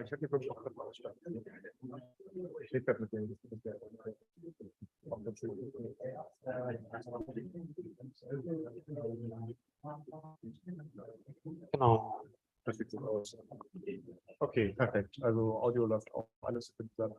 Ich habe hier wirklich auch steht mit dem. Genau. Das sieht so aus. Okay, perfekt. Also Audio läuft auch alles für die Sache.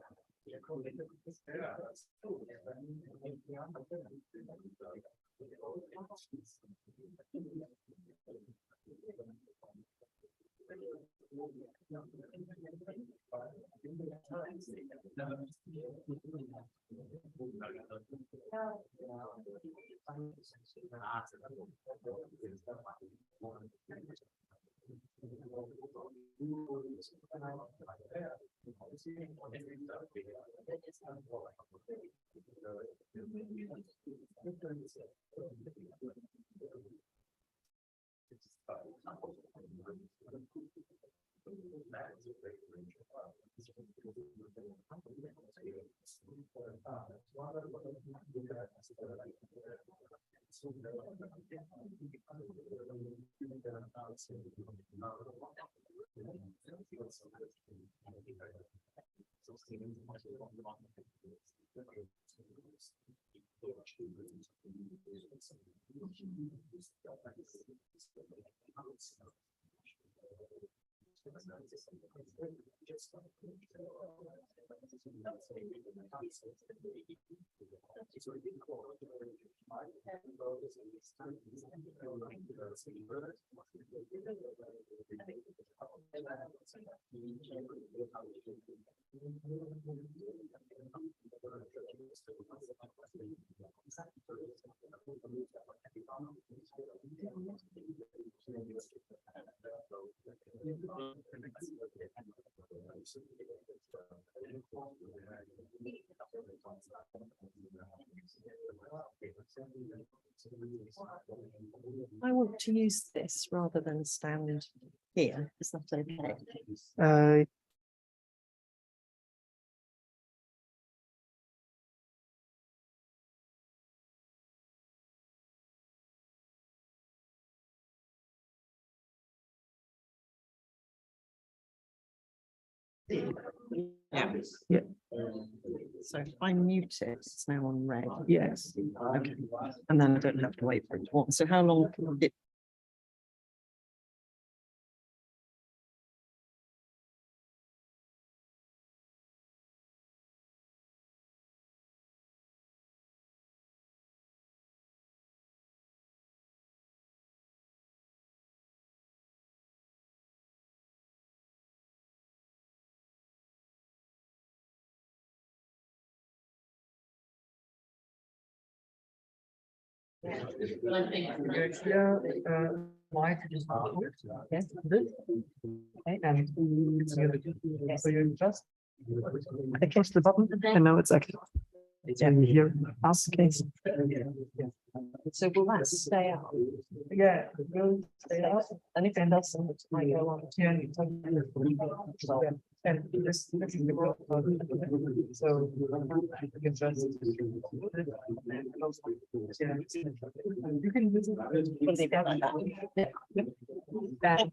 I want to use this rather than stand here. Is that okay? Yeah. Yeah. So if I mute it, it's now on red. Yes. Okay. And then I don't have to wait for it to on. So how long can it Yeah, might just yes, this. Okay, and so you just I press the button and now it's active. Yeah, here us case. so will that stay out? Yeah, it will stay out. And if it doesn't, it might go on. Yeah, and this is the growth. So you can just you can use it. Will they go like that? Yeah. That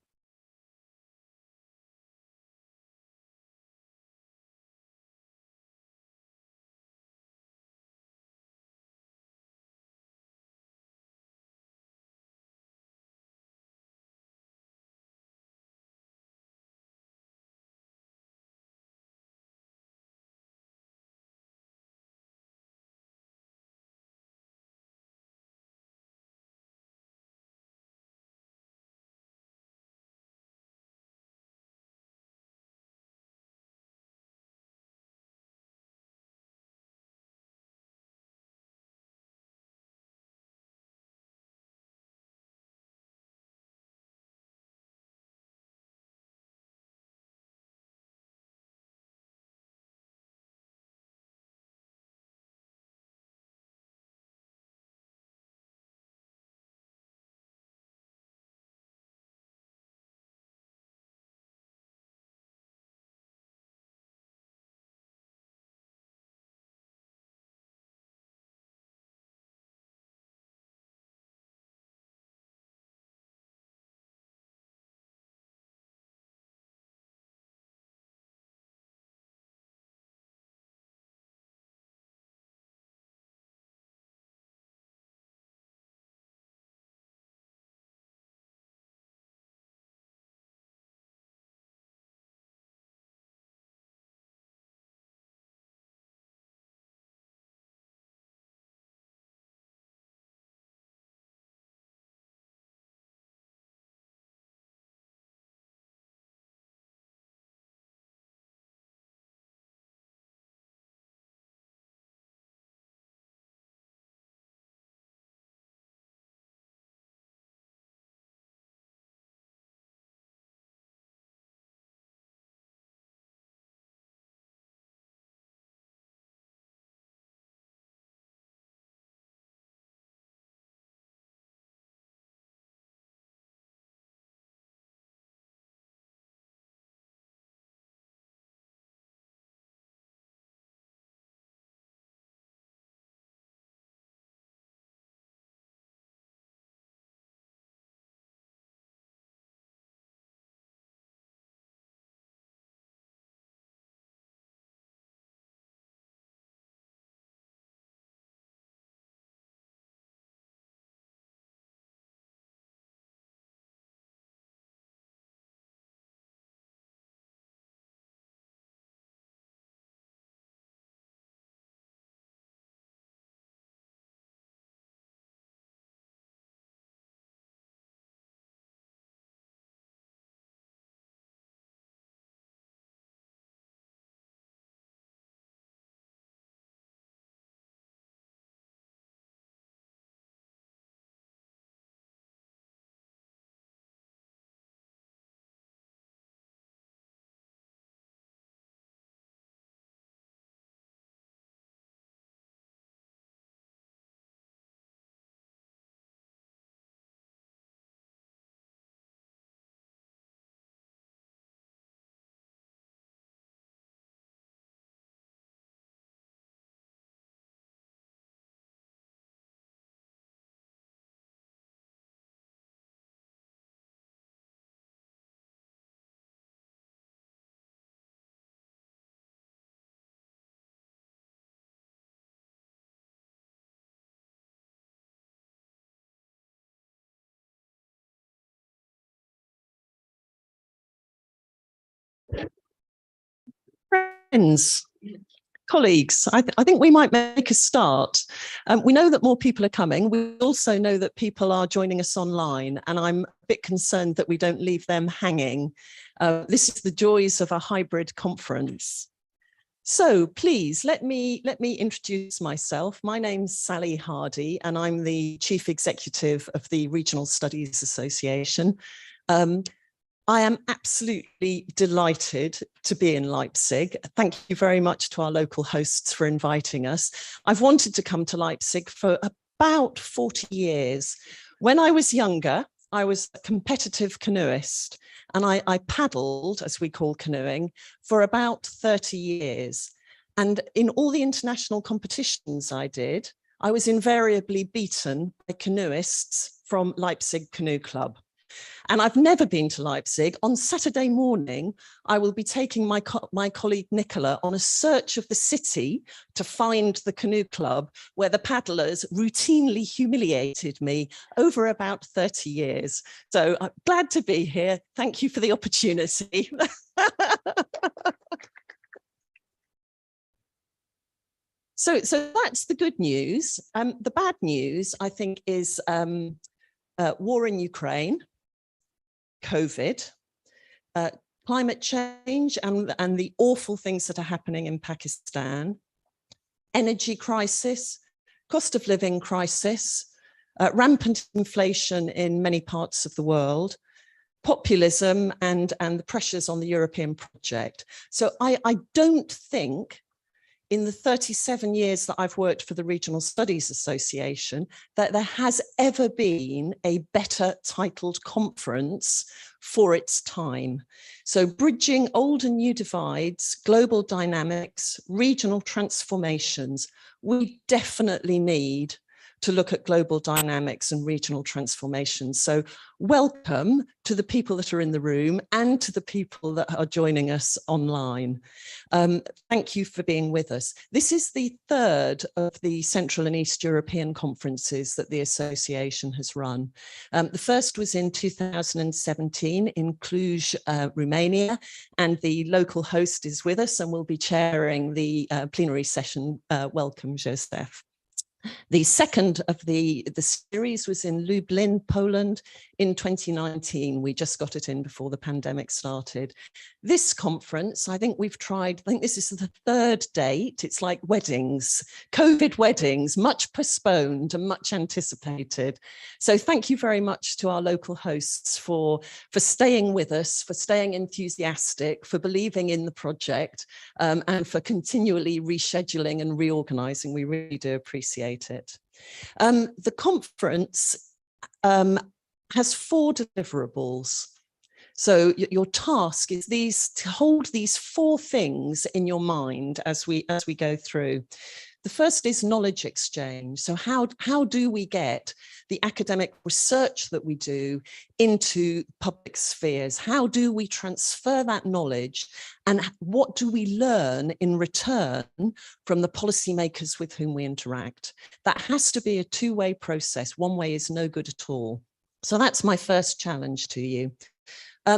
Friends, colleagues, I think we might make a start. We know that more people are coming. We also know that people are joining us online, and I'm a bit concerned that we don't leave them hanging. This is the joys of a hybrid conference. So please let me introduce myself. My name's Sally Hardy, and I'm the Chief Executive of the Regional Studies Association. I am absolutely delighted to be in Leipzig. Thank you very much to our local hosts for inviting us. I've wanted to come to Leipzig for about 40 years. When I was younger, I was a competitive canoeist, and I paddled, as we call canoeing, for about 30 years. And in all the international competitions I did, I was invariably beaten by canoeists from Leipzig Canoe Club. And I've never been to Leipzig. On Saturday morning, I will be taking my colleague Nicola on a search of the city to find the canoe club where the paddlers routinely humiliated me over about 30 years. So I'm glad to be here. Thank you for the opportunity. So that's the good news. The bad news, I think, is war in Ukraine, COVID, climate change and the awful things that are happening in Pakistan, energy crisis, cost of living crisis, rampant inflation in many parts of the world, populism and the pressures on the European project. So I don't think in the 37 years that I've worked for the Regional Studies Association, that there has ever been a better titled conference for its time. So bridging old and new divides, global dynamics, regional transformations, we definitely need to look at global dynamics and regional transformations. So welcome to the people that are in the room and to the people that are joining us online. Thank you for being with us. This is the third of the Central and East European conferences that the association has run. The first was in 2017 in Cluj, Romania, and the local host is with us and will be chairing the plenary session. Welcome, Joseph. The second of the series was in Lublin, Poland in 2019. We just got it in before the pandemic started. This conference, I think this is the third date. It's like weddings, COVID weddings, much postponed and much anticipated. So thank you very much to our local hosts for staying with us, for staying enthusiastic, for believing in the project, and for continually rescheduling and reorganizing. We really do appreciate it. The conference has 4 deliverables. So your task is to hold these 4 things in your mind as we go through. The first is knowledge exchange. So how do we get the academic research that we do into public spheres? How do we transfer that knowledge? And what do we learn in return from the policymakers with whom we interact? That has to be a 2-way process. One way is no good at all. So that's my first challenge to you.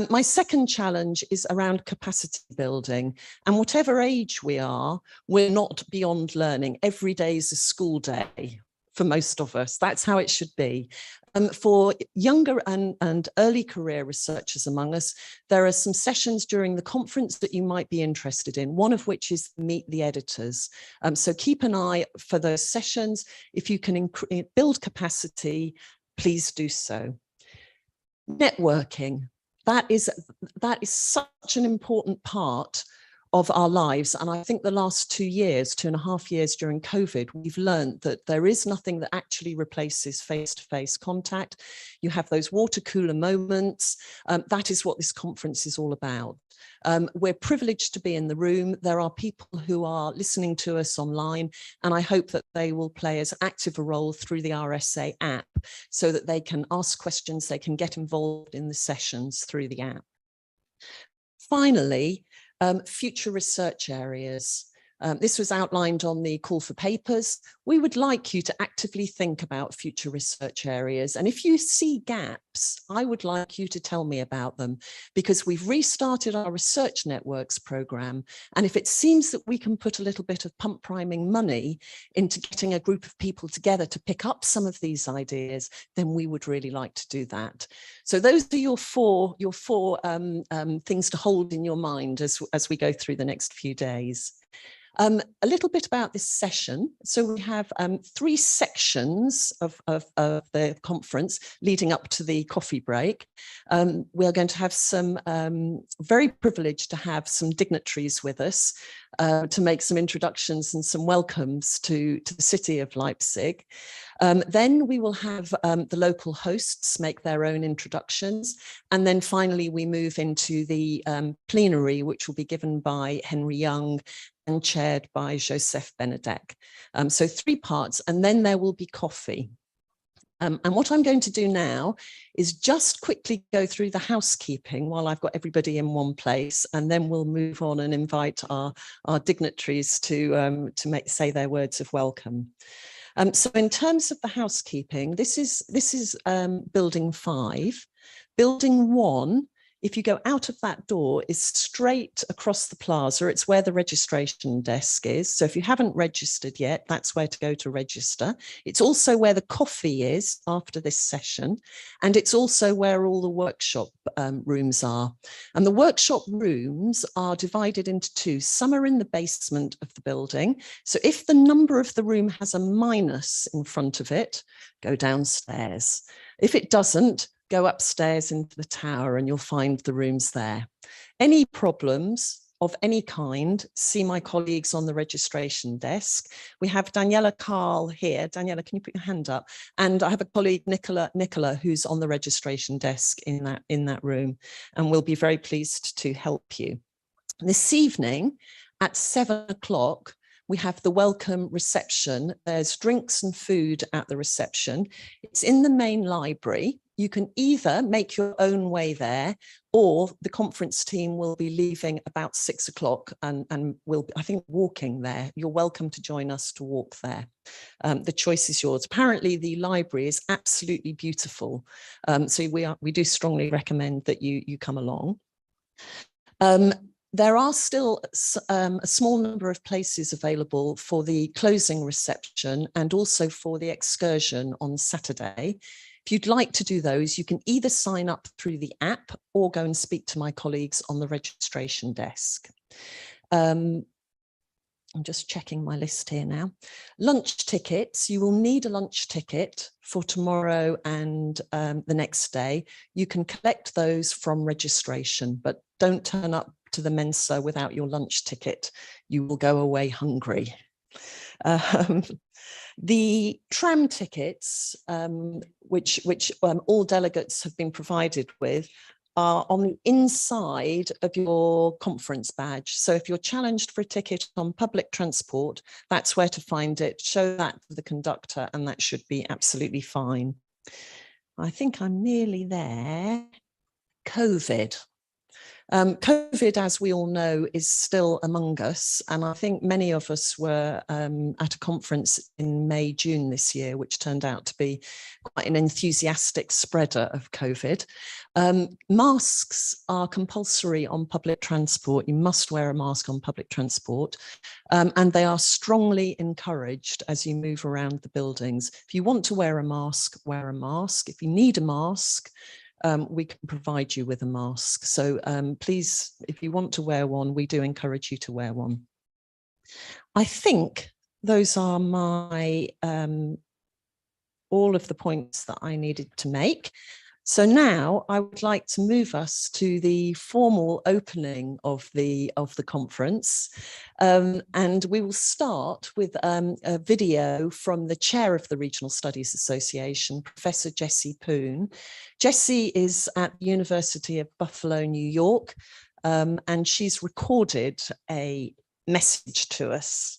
My second challenge is around capacity building, and whatever age we are, we're not beyond learning. Every day is a school day for most of us. That's how it should be. For younger and early career researchers among us, there are some sessions during the conference that you might be interested in, one of which is Meet the Editors. So keep an eye for those sessions. If you can build capacity, please do so. Networking. That is such an important part of our lives. And I think the last 2.5 years during COVID, we've learned that there is nothing that actually replaces face-to-face contact. You have those water cooler moments. That is what this conference is all about. We're privileged to be in the room. There are people who are listening to us online, and I hope that they will play as active a role through the RSA app so that they can ask questions, they can get involved in the sessions through the app. Finally, future research areas. This was outlined on the call for papers. We would like you to actively think about future research areas. And if you see gaps, I would like you to tell me about them, because we've restarted our research networks programme. And if it seems that we can put a little bit of pump priming money into getting a group of people together to pick up some of these ideas, then we would really like to do that. So those are your four things to hold in your mind as we go through the next few days. A little bit about this session. So we have 3 sections of the conference leading up to the coffee break. We are going to have some very privileged to have some dignitaries with us to make some introductions and some welcomes to the city of Leipzig. Then we will have the local hosts make their own introductions. And then finally, we move into the plenary, which will be given by Henry Young and chaired by Joseph Benedek. So 3 parts, and then there will be coffee. And what I'm going to do now is just quickly go through the housekeeping while I've got everybody in one place, and then we'll move on and invite our dignitaries to say their words of welcome. So in terms of the housekeeping, this is building 5. Building 1, if you go out of that door, is straight across the plaza. It's where the registration desk is. So if you haven't registered yet, that's where to go to register. It's also where the coffee is after this session. And it's also where all the workshop rooms are. And the workshop rooms are divided into 2. Some are in the basement of the building. So if the number of the room has a minus in front of it, go downstairs. If it doesn't, go upstairs into the tower and you'll find the rooms there. Any problems of any kind, see my colleagues on the registration desk. We have Daniela Carl here. Daniela, can you put your hand up? And I have a colleague, Nicola, who's on the registration desk in that room, and we'll be very pleased to help you. This evening at 7 o'clock, we have the welcome reception. There's drinks and food at the reception. It's in the main library. You can either make your own way there, or the conference team will be leaving about 6 o'clock and will, I think, walking there. You're welcome to join us to walk there. The choice is yours. Apparently, the library is absolutely beautiful. So we do strongly recommend that you come along. There are still a small number of places available for the closing reception and also for the excursion on Saturday. If you'd like to do those, you can either sign up through the app or go and speak to my colleagues on the registration desk. I'm just checking my list here now. Lunch tickets, you will need a lunch ticket for tomorrow and the next day. You can collect those from registration, but don't turn up to the Mensa without your lunch ticket. You will go away hungry. The tram tickets, which all delegates have been provided with, are on the inside of your conference badge. So if you're challenged for a ticket on public transport, that's where to find it. Show that to the conductor and that should be absolutely fine. I think I'm nearly there. COVID. COVID, as we all know, is still among us. And I think many of us were at a conference in May, June this year, which turned out to be quite an enthusiastic spreader of COVID. Masks are compulsory on public transport. You must wear a mask on public transport. And they are strongly encouraged as you move around the buildings. If you want to wear a mask, wear a mask. If you need a mask, we can provide you with a mask. So please, if you want to wear one, we do encourage you to wear one. I think those are my all of the points that I needed to make. So now I would like to move us to the formal opening of the conference. And we will start with a video from the chair of the Regional Studies Association, Professor Jessie Poon. Jessie is at the University of Buffalo, New York, and she's recorded a message to us.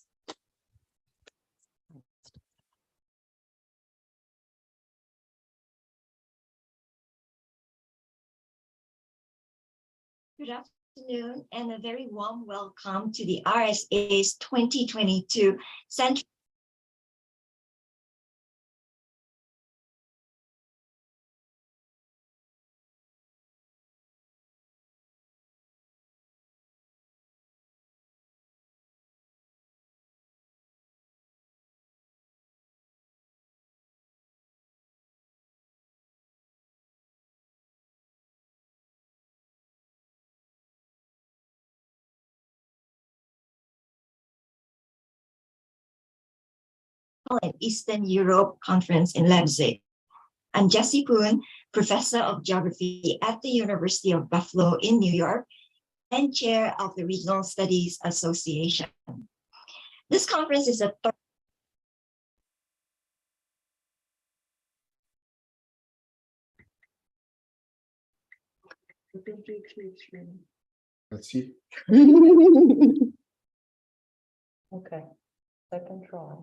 Good afternoon. Afternoon and a very warm welcome to the RSA's 2022 Central and Eastern Europe Conference in Leipzig. I'm Jessie Poon, Professor of Geography at the University of Buffalo in New York and Chair of the Regional Studies Association. This conference is a third Let's see. Okay, second try.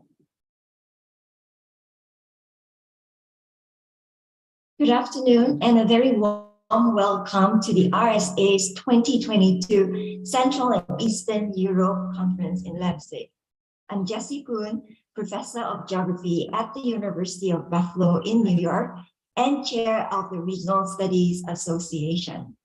Good afternoon and a very warm welcome to the RSA's 2022 Central and Eastern Europe Conference in Leipzig. I'm Jessie Poon, Professor of Geography at the University of Buffalo in New York and Chair of the Regional Studies Association.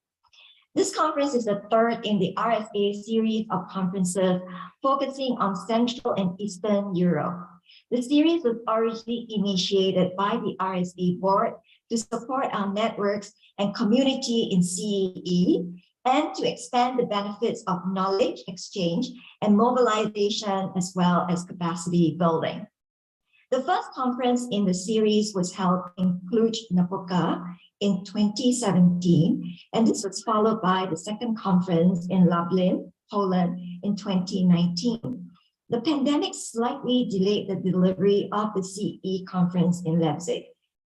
This conference is the third in the RSA series of conferences focusing on Central and Eastern Europe. The series was originally initiated by the RSA board to support our networks and community in CEE and to expand the benefits of knowledge exchange and mobilization as well as capacity building. The first conference in the series was held in Cluj-Napoca in 2017, and this was followed by the second conference in Lublin, Poland in 2019. The pandemic slightly delayed the delivery of the CEE conference in Leipzig,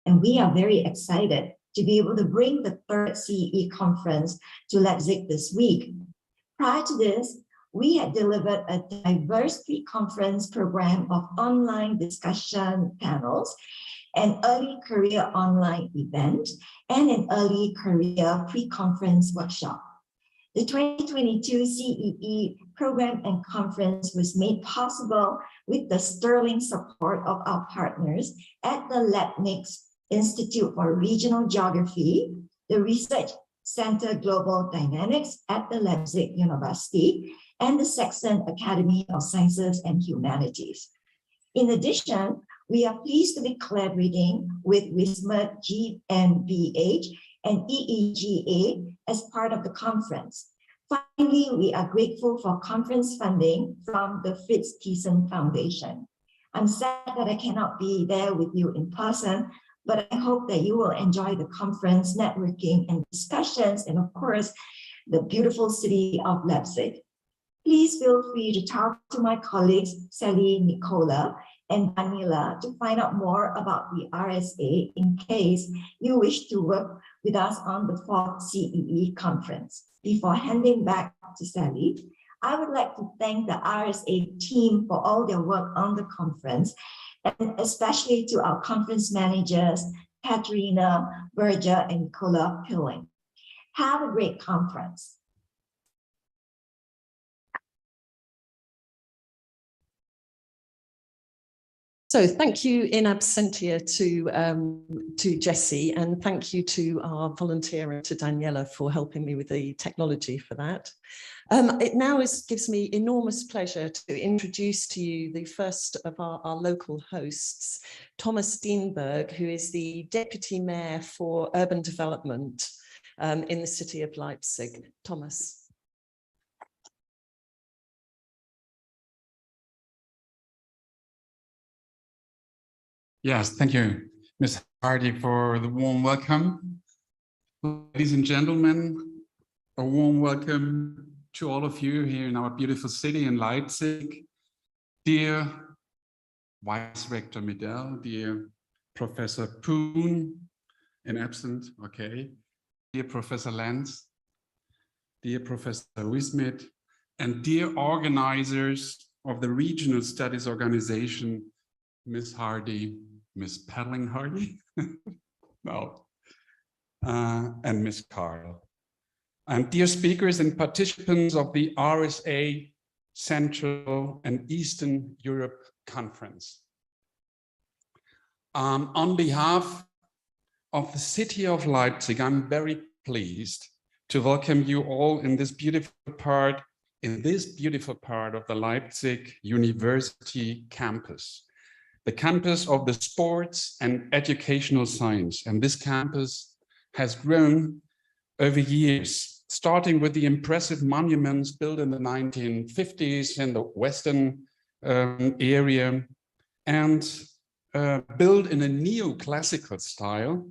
and we are very excited to be able to bring the third CEE conference to Leipzig this week. Prior to this, we had delivered a diverse pre-conference program of online discussion panels, an early career online event, and an early career pre-conference workshop. The 2022 CEE program and conference was made possible with the sterling support of our partners at the Leibniz Institute for Regional Geography, the Research Center Global Dynamics at the Leipzig University, and the Saxon Academy of Sciences and Humanities. In addition, we are pleased to be collaborating with WISMA GmbH and EEGA as part of the conference. Finally, we are grateful for conference funding from the Fritz Thyssen Foundation. I'm sad that I cannot be there with you in person, but I hope that you will enjoy the conference, networking, and discussions, and of course, the beautiful city of Leipzig. Please feel free to talk to my colleagues, Sally, Nicola, and Daniela to find out more about the RSA in case you wish to work with us on the fourth CEE conference. Before handing back to Sally, I would like to thank the RSA team for all their work on the conference, and especially to our conference managers, Katerina, Berger, and Nicola Pilling. Have a great conference. So thank you in absentia to Jessie, and thank you to our volunteer, to Daniela, for helping me with the technology for that. It now gives me enormous pleasure to introduce to you the first of our local hosts, Thomas Steenberg, who is the Deputy Mayor for Urban Development in the city of Leipzig. Thomas. Yes, thank you, Ms. Hardy, for the warm welcome. Ladies and gentlemen, a warm welcome to all of you here in our beautiful city in Leipzig. Dear Vice Rector Medell, dear Professor Poon, in absent, okay, dear Professor Lenz, dear Professor Wismit, and dear organizers of the Regional Studies Organization, Ms. Hardy, Ms. Pelling Hardy, no, and Ms. Carl. And dear speakers and participants of the RSA Central and Eastern Europe Conference. On behalf of the city of Leipzig, I'm very pleased to welcome you all in this beautiful part of the Leipzig University campus, the campus of the sports and educational science. And this campus has grown over years, starting with the impressive monuments built in the 1950s in the Western area, and built in a neoclassical style.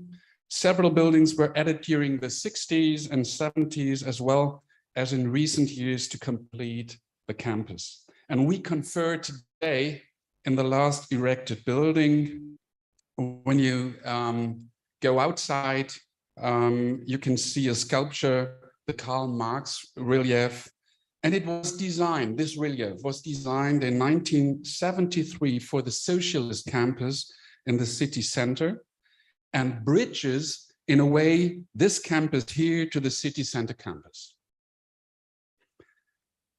Several buildings were added during the 60s and 70s, as well as in recent years to complete the campus. And we confer today in the last erected building. When you go outside, you can see a sculpture, the Karl Marx relief. And it was designed, this relief was designed in 1973 for the socialist campus in the city center, and bridges, in a way, this campus here to the city center campus.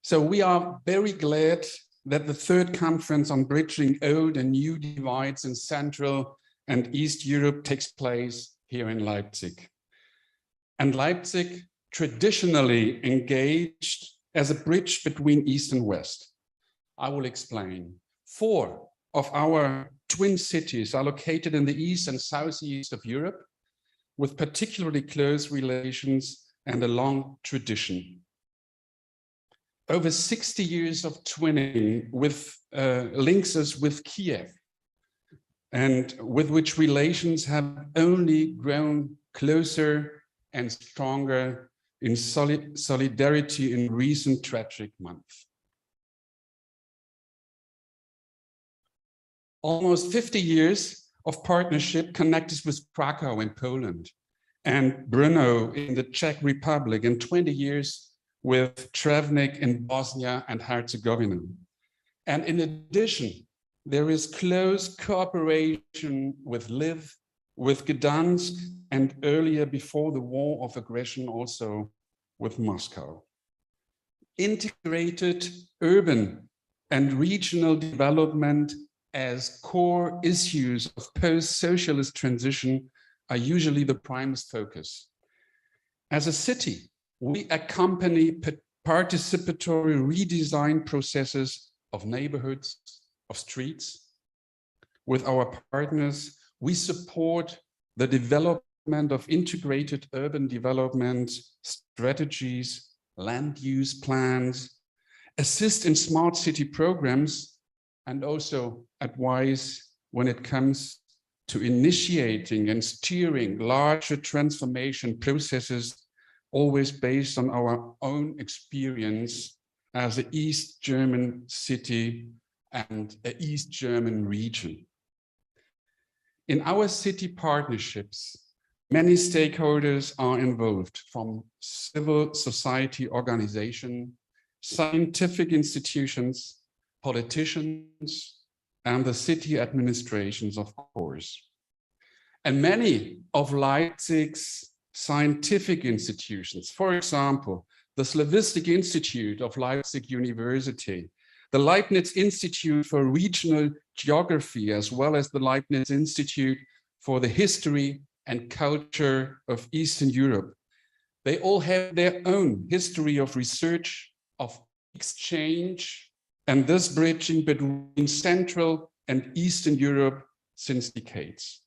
So we are very glad that the third conference on bridging old and new divides in Central and East Europe takes place here in Leipzig. And Leipzig traditionally engaged as a bridge between East and West. I will explain. 4 of our twin cities are located in the East and Southeast of Europe, with particularly close relations and a long tradition. Over 60 years of twinning with links us with Kiev, and with which relations have only grown closer and stronger in solidarity in recent tragic months. Almost 50 years of partnership connect us with Krakow in Poland and Brno in the Czech Republic, and 20 years with Travnik in Bosnia and Herzegovina. And in addition, there is close cooperation with Lviv, with Gdansk, and earlier, before the war of aggression, also with Moscow. Integrated urban and regional development as core issues of post-socialist transition are usually the prime focus. As a city, we accompany participatory redesign processes of neighborhoods, of streets. With our partners, we support the development of integrated urban development strategies, land use plans, assist in smart city programs, and also advise when it comes to initiating and steering larger transformation processes, always based on our own experience as an East German city and an East German region. In our city partnerships, many stakeholders are involved, from civil society organizations, scientific institutions, politicians, and the city administrations, of course. And many of Leipzig's scientific institutions, for example, the Slavistic Institute of Leipzig University, the Leibniz Institute for Regional Geography, as well as the Leibniz Institute for the History and Culture of Eastern Europe. They all have their own history of research, of exchange, and thus bridging between Central and Eastern Europe since decades.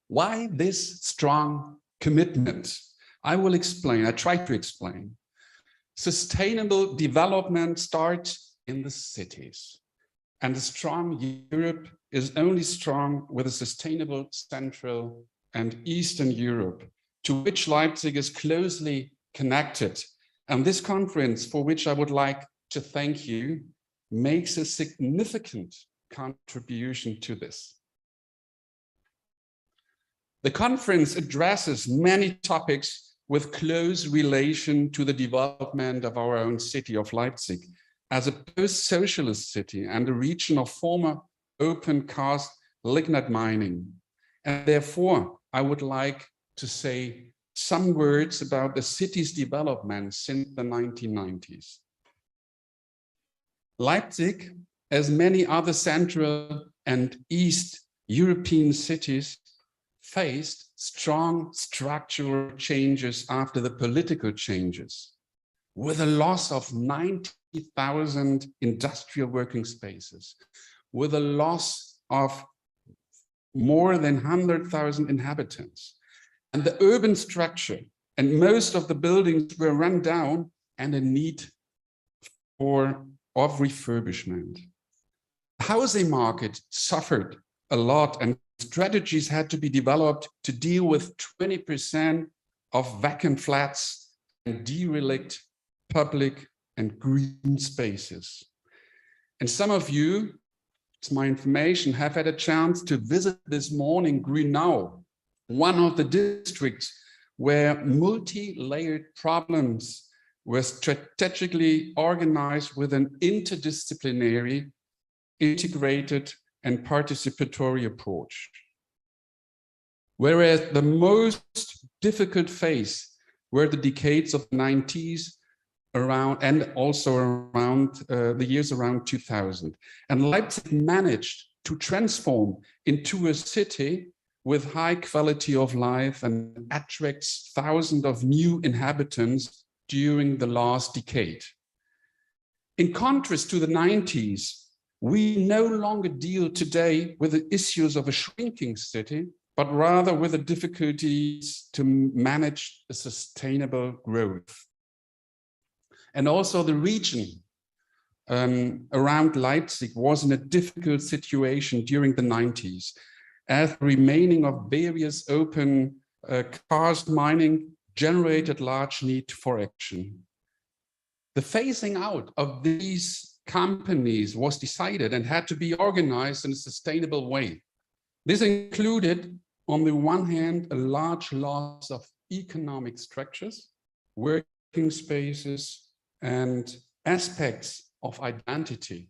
Why this strong commitment? I will explain, I try to explain. Sustainable development starts in the cities, and a strong Europe is only strong with a sustainable Central and Eastern Europe, to which Leipzig is closely connected. And this conference, for which I would like to thank you, makes a significant contribution to this. The conference addresses many topics with close relation to the development of our own city of Leipzig as a post-socialist city and a region of former open-cast lignite mining. And therefore, I would like to say some words about the city's development since the 1990s. Leipzig, as many other Central and East European cities, faced strong structural changes after the political changes, with a loss of 90,000 industrial working spaces, with a loss of more than 100,000 inhabitants. And the urban structure and most of the buildings were run down and in need of refurbishment. The housing market suffered a lot, and strategies had to be developed to deal with 20% of vacant flats and derelict public and green spaces. And some of you, it's my information, have had a chance to visit this morning Grünau, one of the districts where multi-layered problems were strategically organized with an interdisciplinary, integrated and participatory approach. Whereas the most difficult phase were the decades of the 90s around, and also around the years around 2000. And Leipzig managed to transform into a city with high quality of life and attracts thousands of new inhabitants during the last decade. In contrast to the 90s, we no longer deal today with the issues of a shrinking city, but rather with the difficulties to manage a sustainable growth. And also the region around Leipzig was in a difficult situation during the 90s, as the remaining of various open cast mining generated large need for action. The phasing out of these companies was decided and had to be organized in a sustainable way. This included, on the one hand, a large loss of economic structures, working spaces, and aspects of identity.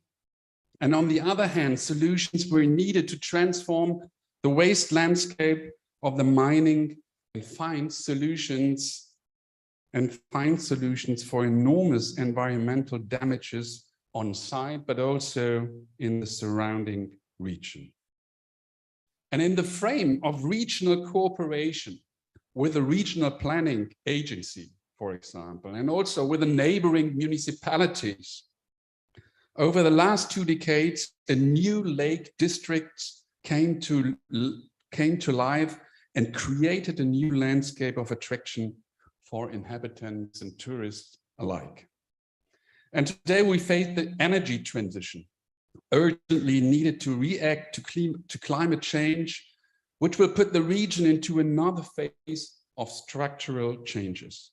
And on the other hand, solutions were needed to transform the waste landscape of the mining and find solutions for enormous environmental damages on site, but also in the surrounding region. And in the frame of regional cooperation with a regional planning agency, for example, and also with the neighboring municipalities, over the last 2 decades, a new lake district came to life and created a new landscape of attraction for inhabitants and tourists alike. And today we face the energy transition, urgently needed to react to climate change, which will put the region into another phase of structural changes.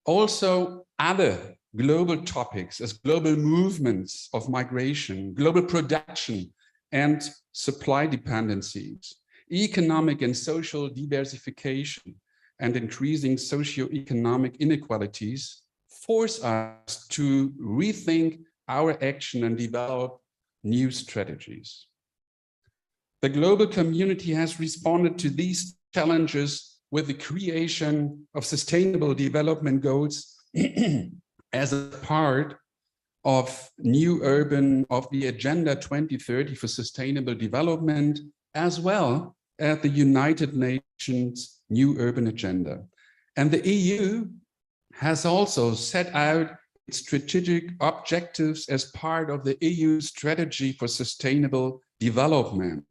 Also, other global topics as global movements of migration, global production and supply dependencies, economic and social diversification, and increasing socioeconomic inequalities force us to rethink our action and develop new strategies. The global community has responded to these challenges with the creation of sustainable development goals as a part of the Agenda 2030 for Sustainable Development, as well as the United Nations New Urban Agenda. And the EU has also set out its strategic objectives as part of the EU Strategy for Sustainable Development.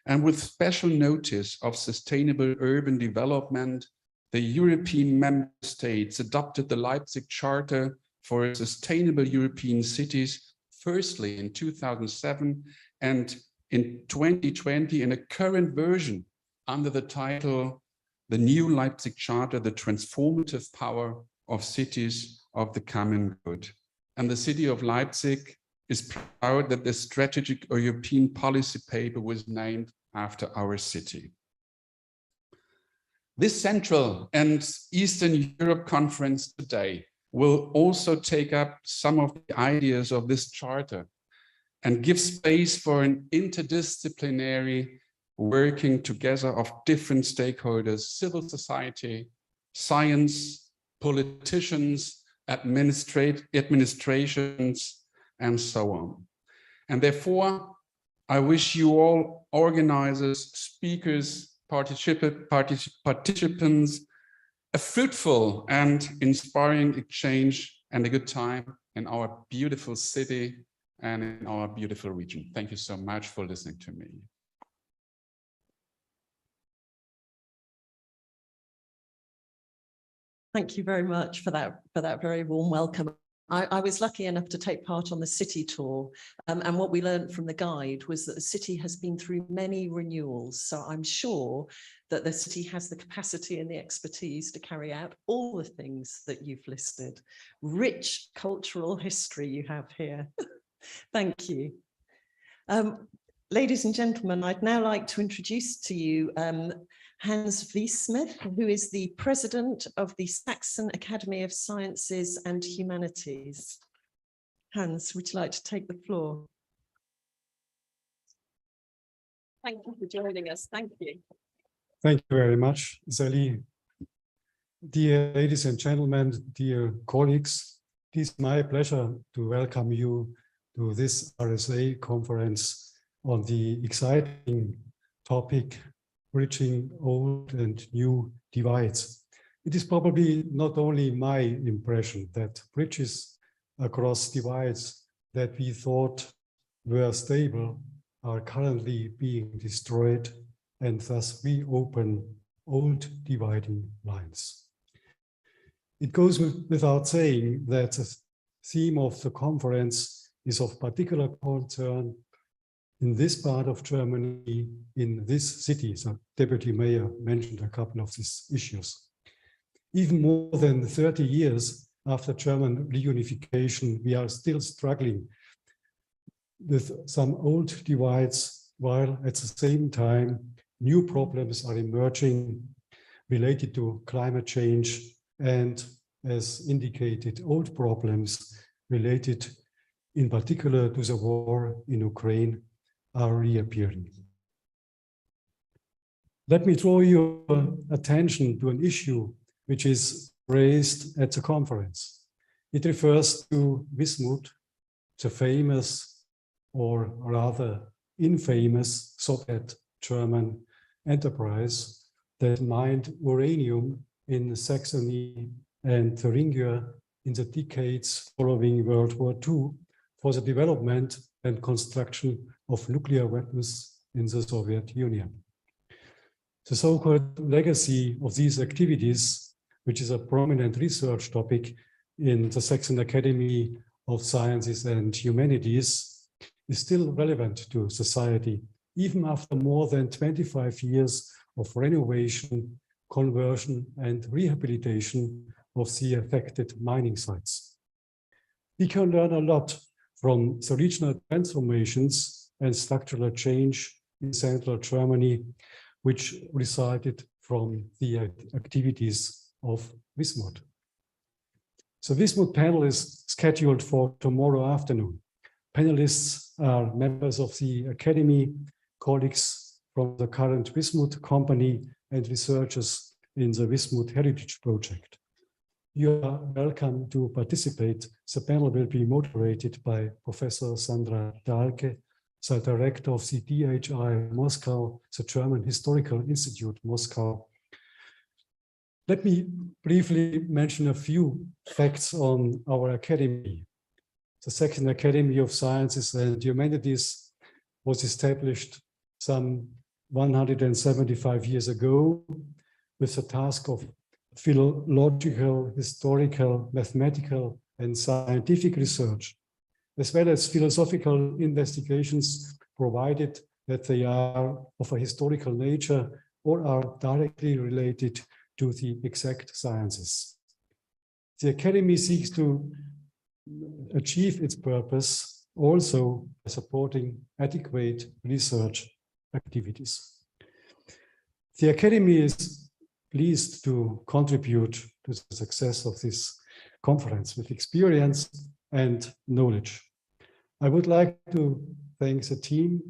And with special notice of sustainable urban development, the European member states adopted the Leipzig Charter for Sustainable European Cities, firstly in 2007 and in 2020 in a current version under the title, The New Leipzig Charter, the Transformative Power of Cities of the Common Good. And the city of Leipzig is proud that the strategic European policy paper was named after our city. This Central and Eastern Europe conference today will also take up some of the ideas of this charter and give space for an interdisciplinary working together of different stakeholders, civil society, science, politicians, administrations, and so on. And therefore, I wish you all organizers, speakers, participants, a fruitful and inspiring exchange and a good time in our beautiful city and in our beautiful region. Thank you so much for listening to me. Thank you very much for that very warm welcome. I was lucky enough to take part on the city tour, and what we learned from the guide was that the city has been through many renewals. So I'm sure that the city has the capacity and the expertise to carry out all the things that you've listed. Rich cultural history you have here. Thank you. Ladies and gentlemen, I'd now like to introduce to you Hans Wiesmith, who is the president of the Saxon Academy of Sciences and Humanities. Hans, would you like to take the floor? Thank you for joining us. Thank you. Thank you very much, Sally. Dear ladies and gentlemen, dear colleagues, it is my pleasure to welcome you to this RSA conference on the exciting topic, bridging old and new divides. It is probably not only my impression that bridges across divides that we thought were stable are currently being destroyed, and thus we open old dividing lines. It goes without saying that the theme of the conference is of particular concern in this part of Germany, in this city. So Deputy Mayor mentioned a couple of these issues. Even more than 30 years after German reunification, we are still struggling with some old divides, while at the same time, new problems are emerging related to climate change and, as indicated, old problems related in particular to the war in Ukraine are reappearing. Let me draw your attention to an issue which is raised at the conference. It refers to Wismut, the famous, or rather infamous, Soviet German enterprise that mined uranium in Saxony and Thuringia in the decades following World War II for the development and construction of nuclear weapons in the Soviet Union. The so-called legacy of these activities, which is a prominent research topic in the Saxon Academy of Sciences and Humanities, is still relevant to society, even after more than 25 years of renovation, conversion, and rehabilitation of the affected mining sites. We can learn a lot from the regional transformations and structural change in central Germany, which resulted from the activities of Wismut. The Wismut panel is scheduled for tomorrow afternoon. Panelists are members of the Academy, colleagues from the current Wismut company, and researchers in the Wismut Heritage Project. You are welcome to participate. The panel will be moderated by Professor Sandra Dahlke, the director of the DHI Moscow, the German Historical Institute Moscow. Let me briefly mention a few facts on our academy. The Saxon Academy of Sciences and Humanities was established some 175 years ago with the task of philological, historical, mathematical, and scientific research, as well as philosophical investigations, provided that they are of a historical nature or are directly related to the exact sciences. The Academy seeks to achieve its purpose also by supporting adequate research activities. The Academy is pleased to contribute to the success of this conference with experience and knowledge. I would like to thank the team,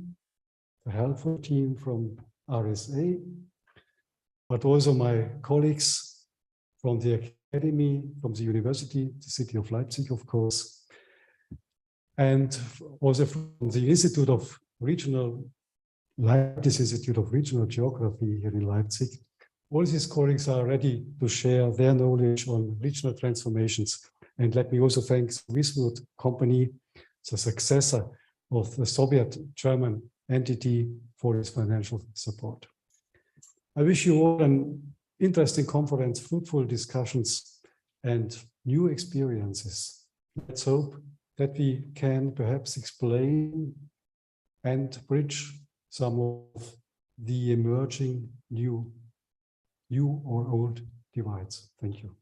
the helpful team from RSA, but also my colleagues from the academy, from the university, the city of Leipzig, of course, and also from the Institute of Regional Leibniz Institute of Regional Geography here in Leipzig. All these colleagues are ready to share their knowledge on regional transformations. And let me also thank the Wismut company, the successor of the Soviet German entity, for its financial support. I wish you all an interesting conference, fruitful discussions, and new experiences. Let's hope that we can perhaps explain and bridge some of the emerging new or old divides. Thank you.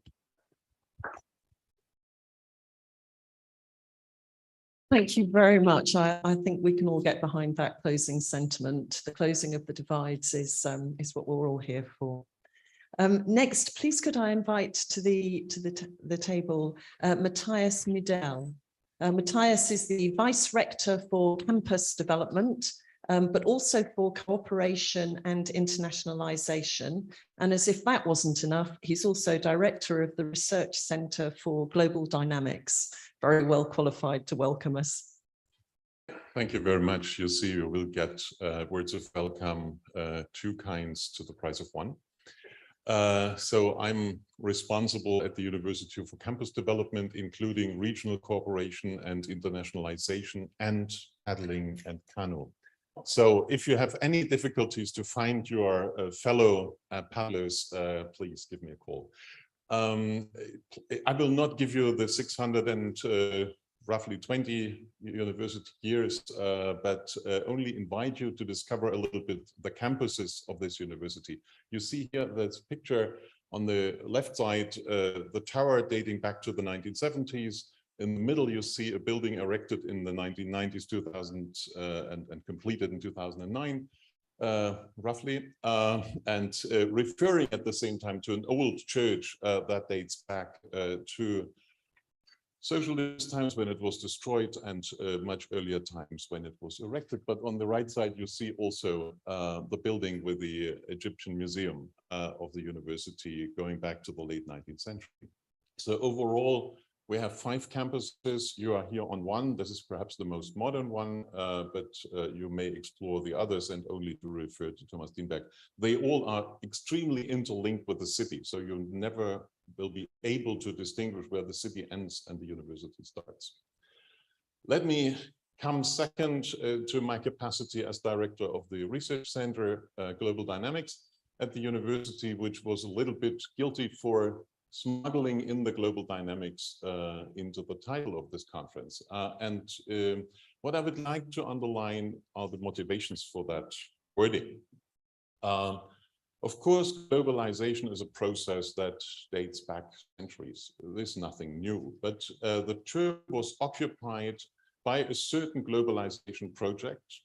Thank you very much. I think we can all get behind that closing sentiment. The closing of the divides is what we're all here for. Next, please could I invite to the table Matthias Midel. Matthias is the Vice Rector for Campus Development, but also for Cooperation and Internationalization. And as if that wasn't enough, he's also Director of the Research Center for Global Dynamics. Very well qualified to welcome us. Thank you very much. You see, you will get words of welcome, two kinds to the price of one. So I'm responsible at the University for Campus Development, including regional cooperation and internationalization and paddling and canoe. So if you have any difficulties to find your fellow paddlers, please give me a call. I will not give you the 600 and roughly 20 university years, but only invite you to discover a little bit the campuses of this university. You see here this picture on the left side, the tower dating back to the 1970s. In the middle, you see a building erected in the 1990s, 2000, and completed in 2009. Roughly, and referring at the same time to an old church that dates back to socialist times when it was destroyed and much earlier times when it was erected. But on the right side, you see also the building with the Egyptian Museum of the university going back to the late 19th century. So overall, we have 5 campuses. You are here on one. This is perhaps the most modern one, but you may explore the others, and only to refer to Thomas Dienberg. They all are extremely interlinked with the city, so you never will be able to distinguish where the city ends and the university starts. Let me come second to my capacity as director of the Research Center Global Dynamics at the university, which was a little bit guilty for smuggling in the global dynamics into the title of this conference. What I would like to underline are the motivations for that wording. Of course, globalization is a process that dates back centuries. There's nothing new, but the term was occupied by a certain globalization project,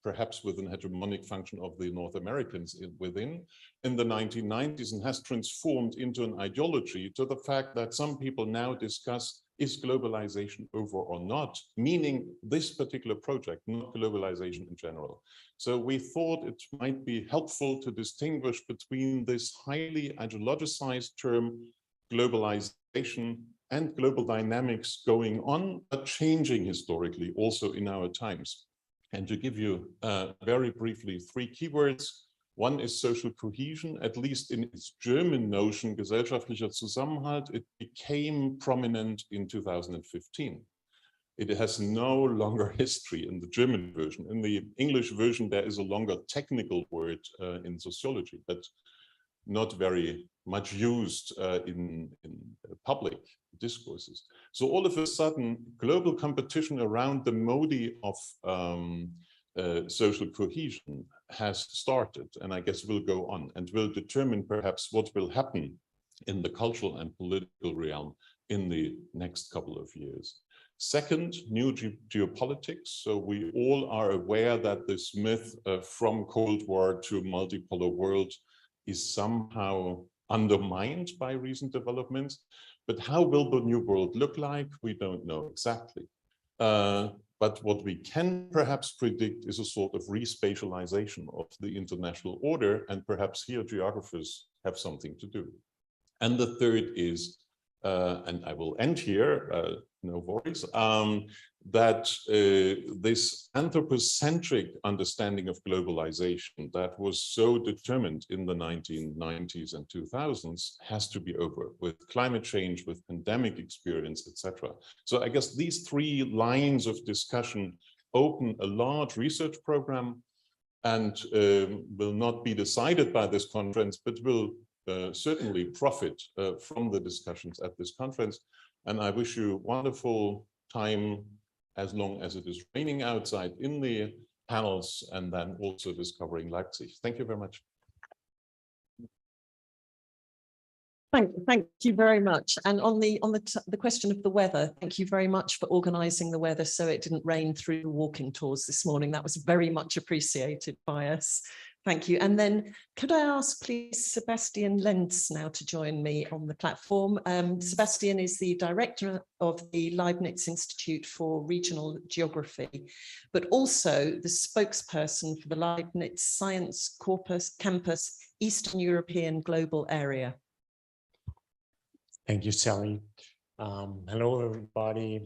perhaps with an hegemonic function of the North Americans within, in the 1990s, and has transformed into an ideology to the fact that some people now discuss, is globalization over or not, meaning this particular project, not globalization in general. So we thought it might be helpful to distinguish between this highly ideologicized term, globalization, and global dynamics going on, but changing historically also in our times. And to give you very briefly 3 keywords. One is social cohesion, at least in its German notion, gesellschaftlicher Zusammenhalt. It became prominent in 2015. It has no longer history in the German version. In the English version, there is a longer technical word in sociology, but not very much used in public discourses. So all of a sudden, global competition around the modi of social cohesion has started, and I guess will go on and will determine perhaps what will happen in the cultural and political realm in the next couple of years. Second, new geopolitics. So we all are aware that this myth from Cold War to multipolar world is somehow undermined by recent developments. But how will the new world look like? We don't know exactly. But what we can perhaps predict is a sort of respatialization of the international order, and perhaps here geographers have something to do. And the third is, and I will end here, no worries, that this anthropocentric understanding of globalization that was so determined in the 1990s and 2000s has to be over with climate change, with pandemic experience, etc. So I guess these three lines of discussion open a large research program and will not be decided by this conference, but will certainly profit from the discussions at this conference. And I wish you wonderful time as long as it is raining outside in the panels and then also discovering Leipzig. Thank you very much. Thank you very much. And on the question of the weather, thank you very much for organising the weather so it didn't rain through the walking tours this morning. That was very much appreciated by us. Thank you. And then could I ask please Sebastian Lenz now to join me on the platform. Sebastian is the director of the Leibniz Institute for Regional Geography, but also the spokesperson for the Leibniz Science Campus Eastern European Global Area. Thank you, Sally. Hello, everybody.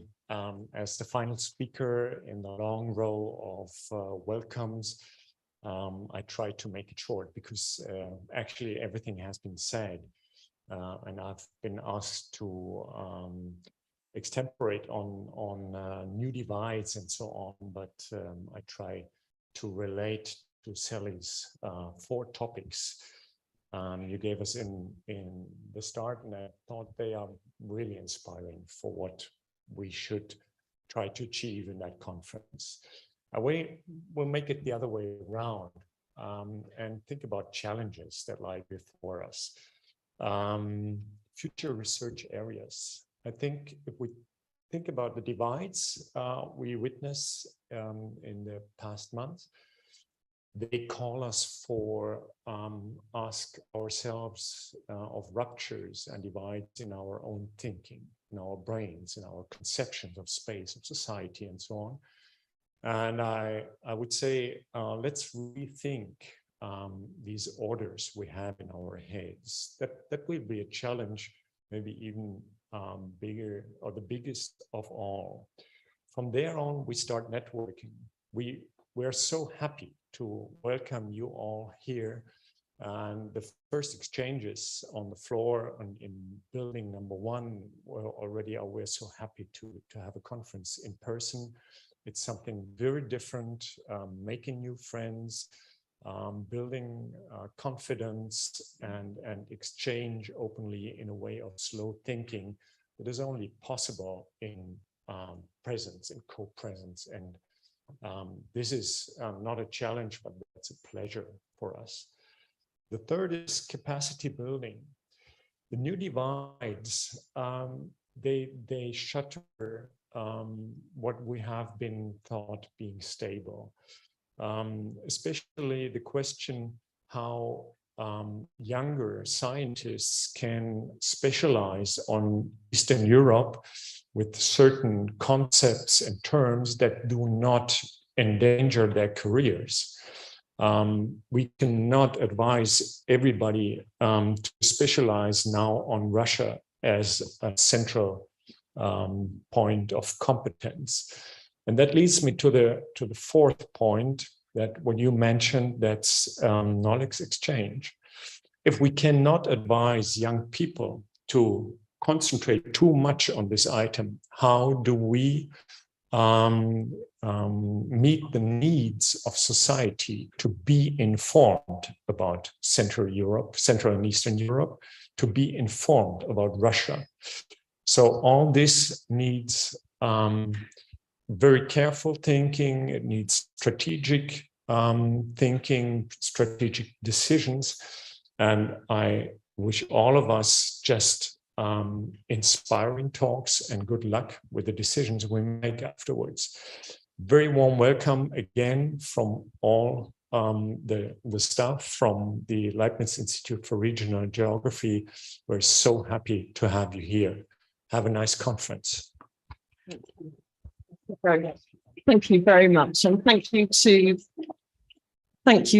As the final speaker in the long row of welcomes, I try to make it short because actually everything has been said, and I've been asked to extemporate on new divides and so on, but I try to relate to Sally's 4 topics you gave us in the start, and I thought they are really inspiring for what we should try to achieve in that conference. We'll make it the other way around and think about challenges that lie before us. Future research areas. I think if we think about the divides we witness in the past months, they call us for ask ourselves of ruptures and divides in our own thinking, in our brains, in our conceptions of space, of society, and so on. And I would say, let's rethink these orders we have in our heads. That will be a challenge, maybe even bigger or the biggest of all. From there on, we start networking. We're so happy to welcome you all here. And the first exchanges on the floor and in building number 1 were already, we're so happy to have a conference in person. It's something very different, making new friends, building confidence and exchange openly in a way of slow thinking that is only possible in presence, in co-presence. And this is not a challenge, but it's a pleasure for us. The third is capacity building. The new divides, they shutter what we have been thought being stable, especially the question how younger scientists can specialize on Eastern Europe with certain concepts and terms that do not endanger their careers. We cannot advise everybody to specialize now on Russia as a central point of competence. And that leads me to the 4th point, that what you mentioned, that's knowledge exchange. If we cannot advise young people to concentrate too much on this item, how do we meet the needs of society to be informed about Central and Eastern Europe, to be informed about Russia? So all this needs very careful thinking. It needs strategic thinking, strategic decisions. And I wish all of us just inspiring talks and good luck with the decisions we make afterwards. Very warm welcome again from all the staff from the Leibniz Institute for Regional Geography. We're so happy to have you here. Have a nice conference. Thank you very much. Thank you very much, and thank you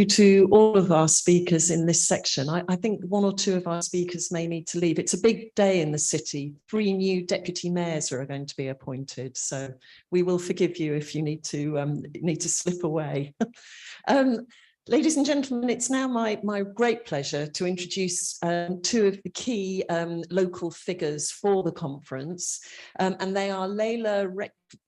to all of our speakers in this section. I think one or two of our speakers may need to leave. It's a big day in the city. 3 new deputy mayors are going to be appointed, so we will forgive you if you need to slip away. Ladies and gentlemen, it's now my great pleasure to introduce 2 of the key local figures for the conference, and they are Leila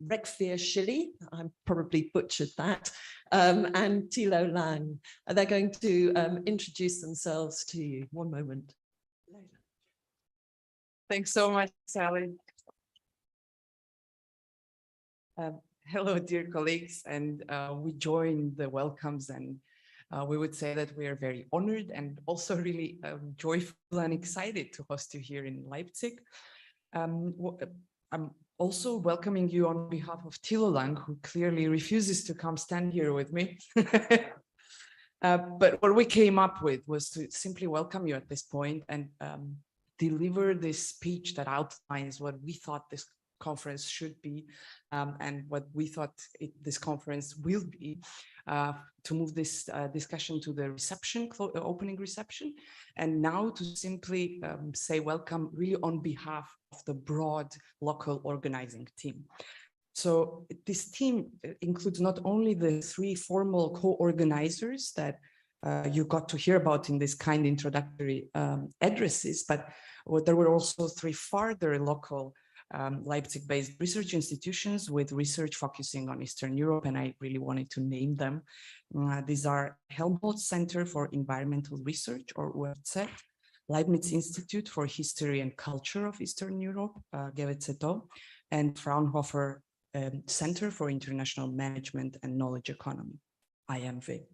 Rekfir-Shili, I probably butchered that, and Thilo Lang. They're going to introduce themselves to you. One moment. Thanks so much, Sally. Hello, dear colleagues, and we join the welcomes, and we would say that we are very honored and also really joyful and excited to host you here in Leipzig. I'm also welcoming you on behalf of Thilo Lang, who clearly refuses to come stand here with me. But what we came up with was to simply welcome you at this point and deliver this speech that outlines what we thought this conference should be and what we thought this conference will be, to move this discussion to the reception, opening reception, and now to simply say welcome really on behalf of the broad local organizing team. So this team includes not only the 3 formal co-organizers that you got to hear about in this kind introductory addresses, but there were also 3 further local Leipzig-based research institutions with research focusing on Eastern Europe, and I really wanted to name them. These are Helmholtz Center for Environmental Research, or URZ, Leibniz Institute for History and Culture of Eastern Europe, GWZO, and Fraunhofer Center for International Management and Knowledge Economy, IMV.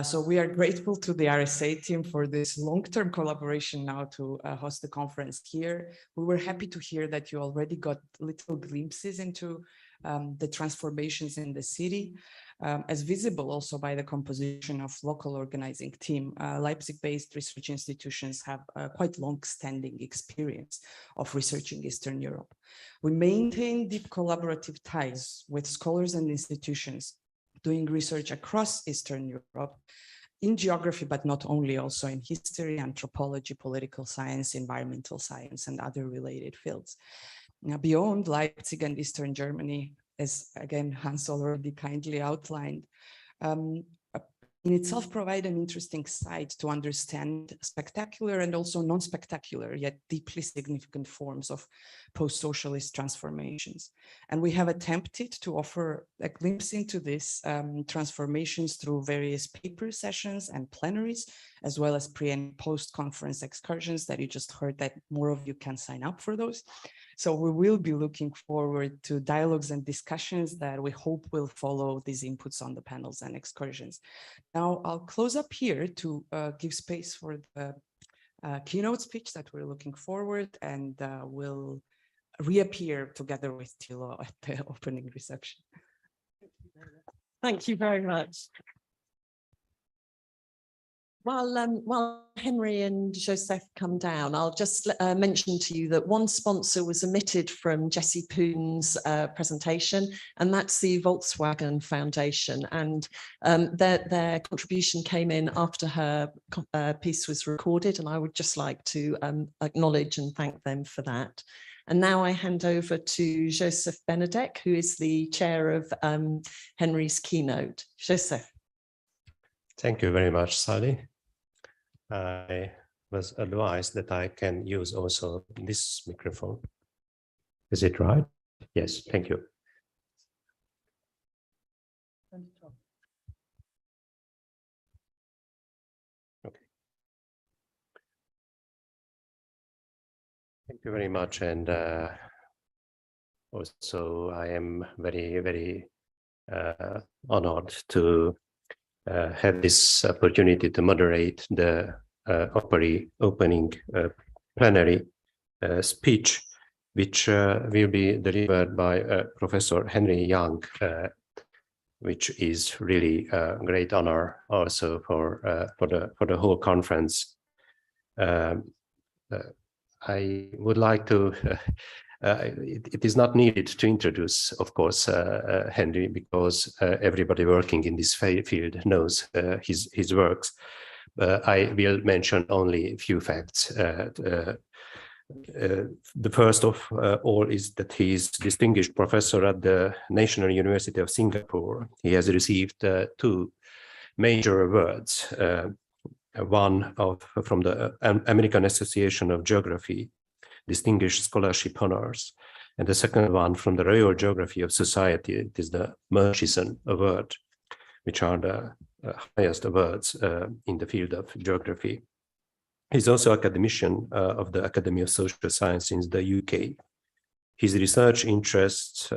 So we are grateful to the RSA team for this long-term collaboration now to host the conference here. We were happy to hear that you already got little glimpses into the transformations in the city, as visible also by the composition of local organizing team. Leipzig-based research institutions have a quite long-standing experience of researching Eastern Europe. We maintain deep collaborative ties with scholars and institutions doing research across Eastern Europe in geography, but not only, also in history, anthropology, political science, environmental science, and other related fields. Now, beyond Leipzig and Eastern Germany, as again Hans already kindly outlined, in itself provide an interesting site to understand spectacular and also non-spectacular, yet deeply significant forms of post-socialist transformations. And we have attempted to offer a glimpse into these transformations through various paper sessions and plenaries, as well as pre- and post-conference excursions that you just heard that more of you can sign up for those. So we will be looking forward to dialogues and discussions that we hope will follow these inputs on the panels and excursions. Now I'll close up here to give space for the keynote speech that we're looking forward, and we'll reappear together with Thilo at the opening reception. Thank you very much. While Henry and Joseph come down, I'll just mention to you that one sponsor was omitted from Jessie Poon's presentation, and that's the Volkswagen Foundation. And their contribution came in after her piece was recorded, and I would just like to acknowledge and thank them for that. And now I hand over to Joseph Benedek, who is the chair of Henry's keynote. Joseph. Thank you very much, Sally. I was advised that I can use also this microphone. Is it right? Yes, thank you. Okay. Thank you very much. And also I am very, very honored to have this opportunity to moderate the opening plenary speech, which will be delivered by Professor Henry Young, which is really a great honor also for the whole conference. I would like to It is not needed to introduce, of course, Henry, because everybody working in this field knows his works. I will mention only a few facts. The first of all is that he is distinguished professor at the National University of Singapore. He has received 2 major awards, one from the American Association of Geography, Distinguished Scholarship Honors, and the second one from the Royal Geography of Society. It is the Murchison Award, which are the highest awards in the field of geography. He's also academician of the Academy of Social Sciences in the UK. His research interests